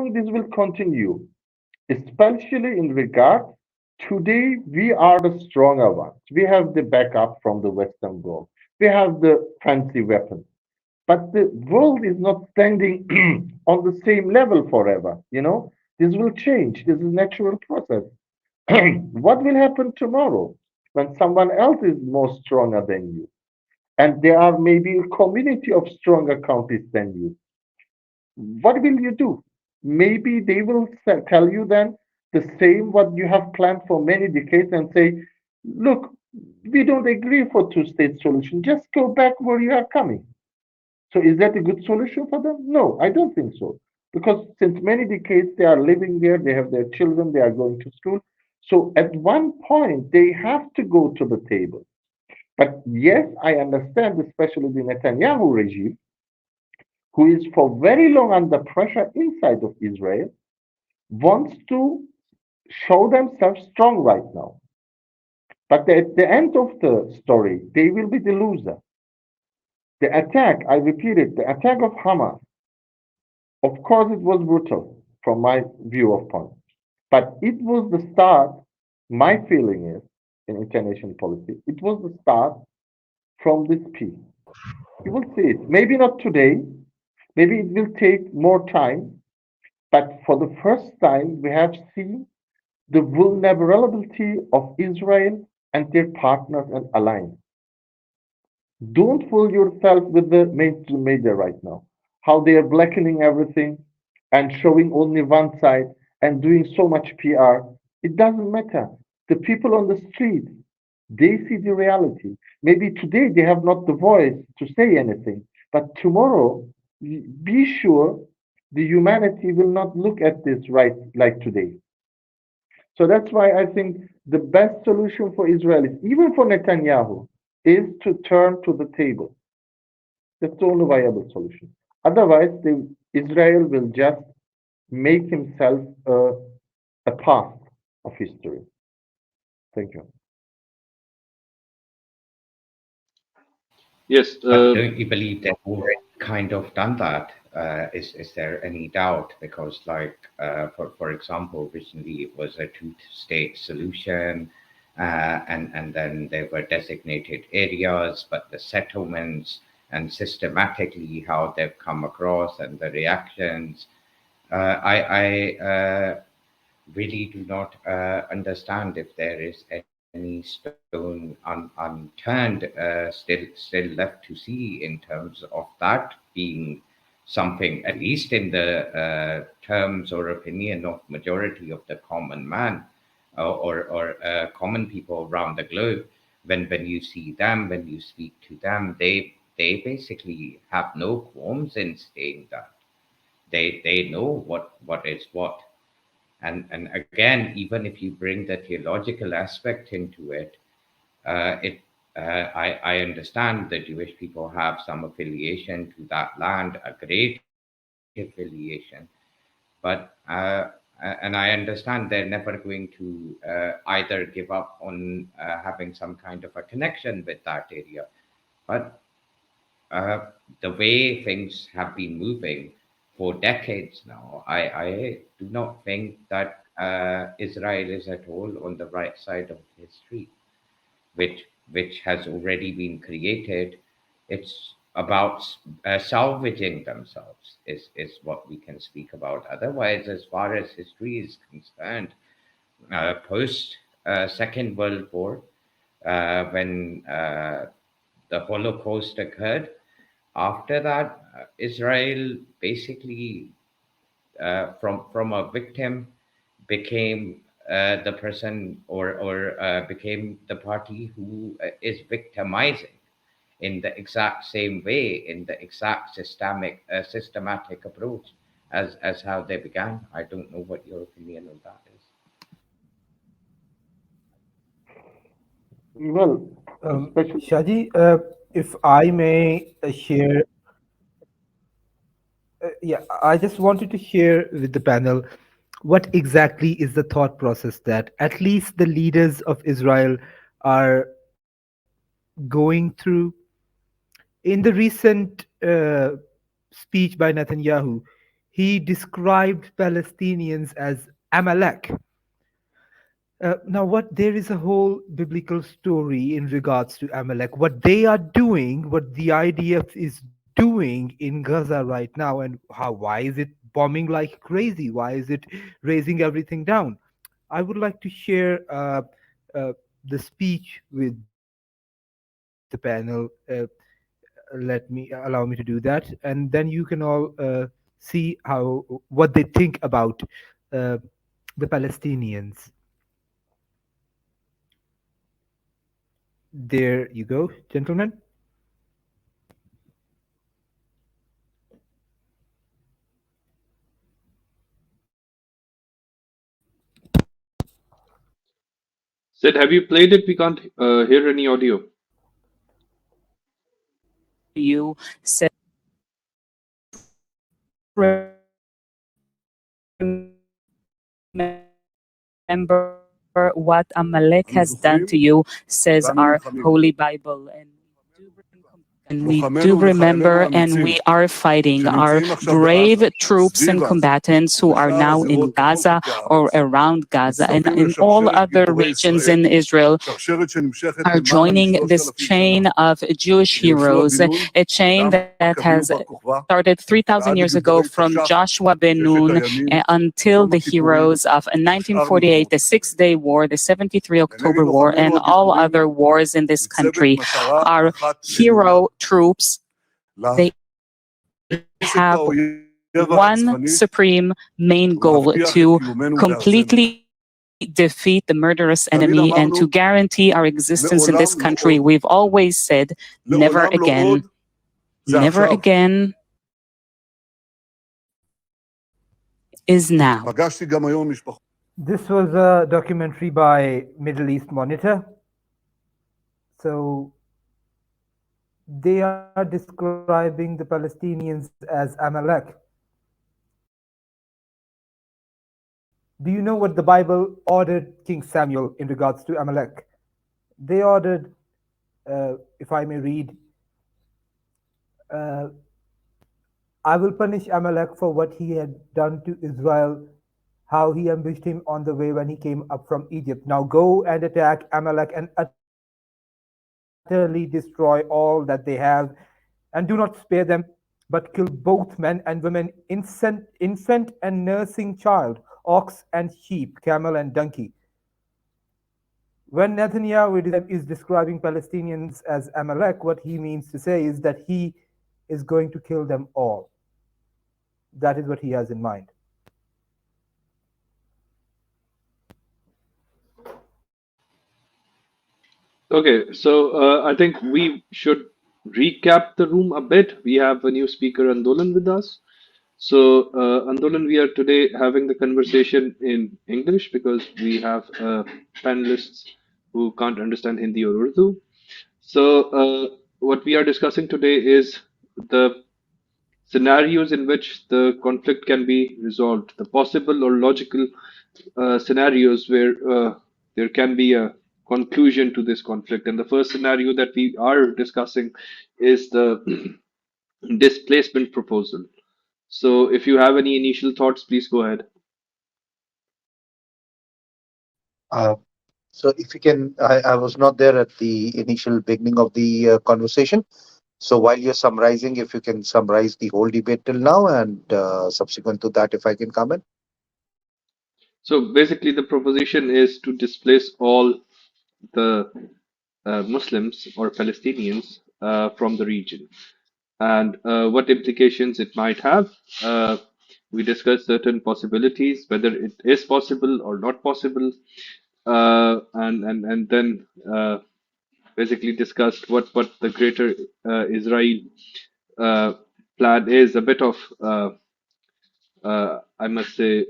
long this will continue, especially in regard today we are the stronger ones. We have the backup from the Western world. We have the fancy weapons. But the world is not standing on the same level forever. This will change. This is a natural process. What will happen tomorrow when someone else is more stronger than you? And there are maybe a community of stronger countries than you. What will you do? Maybe they will tell you then the same what you have planned for many decades and say, look, we don't agree for two-state solution. Just go back where you are coming. So is that a good solution for them? No, I don't think so. Because since many decades they are living there, they have their children, they are going to school. So at one point they have to go to the table. But yes, I understand, especially the Netanyahu regime, who is for very long under pressure inside of Israel, wants to show themselves strong right now. But at the end of the story, they will be the loser. The attack, I repeat it, the attack of Hamas, of course, it was brutal from my view of point. But it was the start, my feeling is, in international policy, it was the start from this peace. You will see it. Maybe not today, maybe it will take more time, but for the first time, we have seen the vulnerability of Israel and their partners and allies. Don't fool yourself with the mainstream media right now. How they are blackening everything and showing only one side and doing so much PR. It doesn't matter. The people on the street, they see the reality. Maybe today they have not the voice to say anything, but tomorrow, be sure the humanity will not look at this right like today. So that's why I think the best solution for Israelis, even for Netanyahu, is to turn to the table. That's the only viable solution. Otherwise, Israel will just make himself a past of history. Thank you. Yes, But don't you believe they've already kind of done that? Is there any doubt? Because, like, for example, recently it was a two-state solution, and then there were designated areas, but the settlements and systematically how they've come across and the reactions. I really do not understand if there is any stone unturned still left to see in terms of that being something, at least in the terms or opinion of majority of the common man or common people around the globe. When you see them, when you speak to them, they basically have no qualms in saying that they know what is what. And again, even if you bring the theological aspect into it, it I understand the Jewish people have some affiliation to that land, a great affiliation, but and I understand they're never going to either give up on having some kind of a connection with that area. But the way things have been moving for decades now, I do not think that Israel is at all on the right side of history, which has already been created. It's about salvaging themselves is what we can speak about. Otherwise, as far as history is concerned, post Second World War, when the Holocaust occurred, after that, Israel basically, from a victim, became the person or became the party who is victimizing in the exact same way, in the exact systematic approach as how they began. I don't know what your opinion on that is. Well, especially. Shaji, if I may share, yeah, I just wanted to share with the panel what exactly is the thought process that at least the leaders of Israel are going through. In the recent speech by Netanyahu, he described Palestinians as Amalek. Now, what there is a whole biblical story in regards to Amalek, what they are doing, what the IDF is doing in Gaza right now, and why is it bombing like crazy? Why is it raising everything down? I would like to share the speech with the panel. Allow me to do that, and then you can all see what they think about uh, the Palestinians. There you go, gentlemen. Sid, have you played it? We can't hear any audio. Remember what Amalek has done to you, says our holy Bible. And we do remember and we are fighting our brave troops and combatants who are now in Gaza or around Gaza and in all other regions in Israel are joining this chain of Jewish heroes, a chain that has started 3,000 years ago from Joshua ben Nun until the heroes of 1948, the Six-Day War, the 73 October War, and all other wars in this country. Our hero troops, they have one supreme main goal to completely defeat the murderous enemy and to guarantee our existence in this country. We've always said, never again, never again is now. This was a documentary by Middle East Monitor. So they are describing the Palestinians as Amalek. Do you know what the Bible ordered King Samuel in regards to Amalek? They ordered, if I may read, uh, I will punish Amalek for what he had done to Israel, how he ambushed him on the way when he came up from Egypt. Now go and attack Amalek and utterly destroy all that they have, and do not spare them, but kill both men and women, infant and nursing child, ox and sheep, camel and donkey. When Netanyahu is describing Palestinians as Amalek, what he means to say is that he is going to kill them all. That is what he has in mind. Okay, so I think we should recap the room a bit. We have a new speaker, Andolan, with us. So, Andolan, we are today having the conversation in English because we have panelists who can't understand Hindi or Urdu. So, what we are discussing today is the scenarios in which the conflict can be resolved, the possible or logical scenarios where there can be a conclusion to this conflict. And the first scenario that we are discussing is the displacement proposal. So, if you have any initial thoughts, please go ahead. Uh, so if you can, I was not there at the initial beginning of the conversation. So while you're summarizing, if you can summarize the whole debate till now, and subsequent to that, if I can comment. So, basically, the proposition is to displace all the Muslims or Palestinians from the region and what implications it might have. We discussed certain possibilities, whether it is possible or not possible, and then basically discussed what the greater Israel uh, plan is. A bit of I must say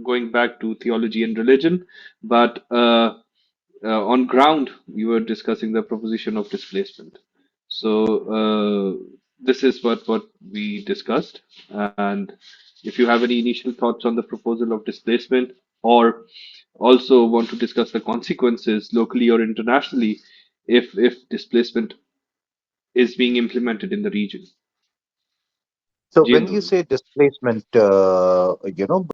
going back to theology and religion, but on ground, we were discussing the proposition of displacement. So this is what we discussed. And if you have any initial thoughts on the proposal of displacement, or also want to discuss the consequences locally or internationally, if displacement is being implemented in the region. So Ji when you Andolan. say displacement,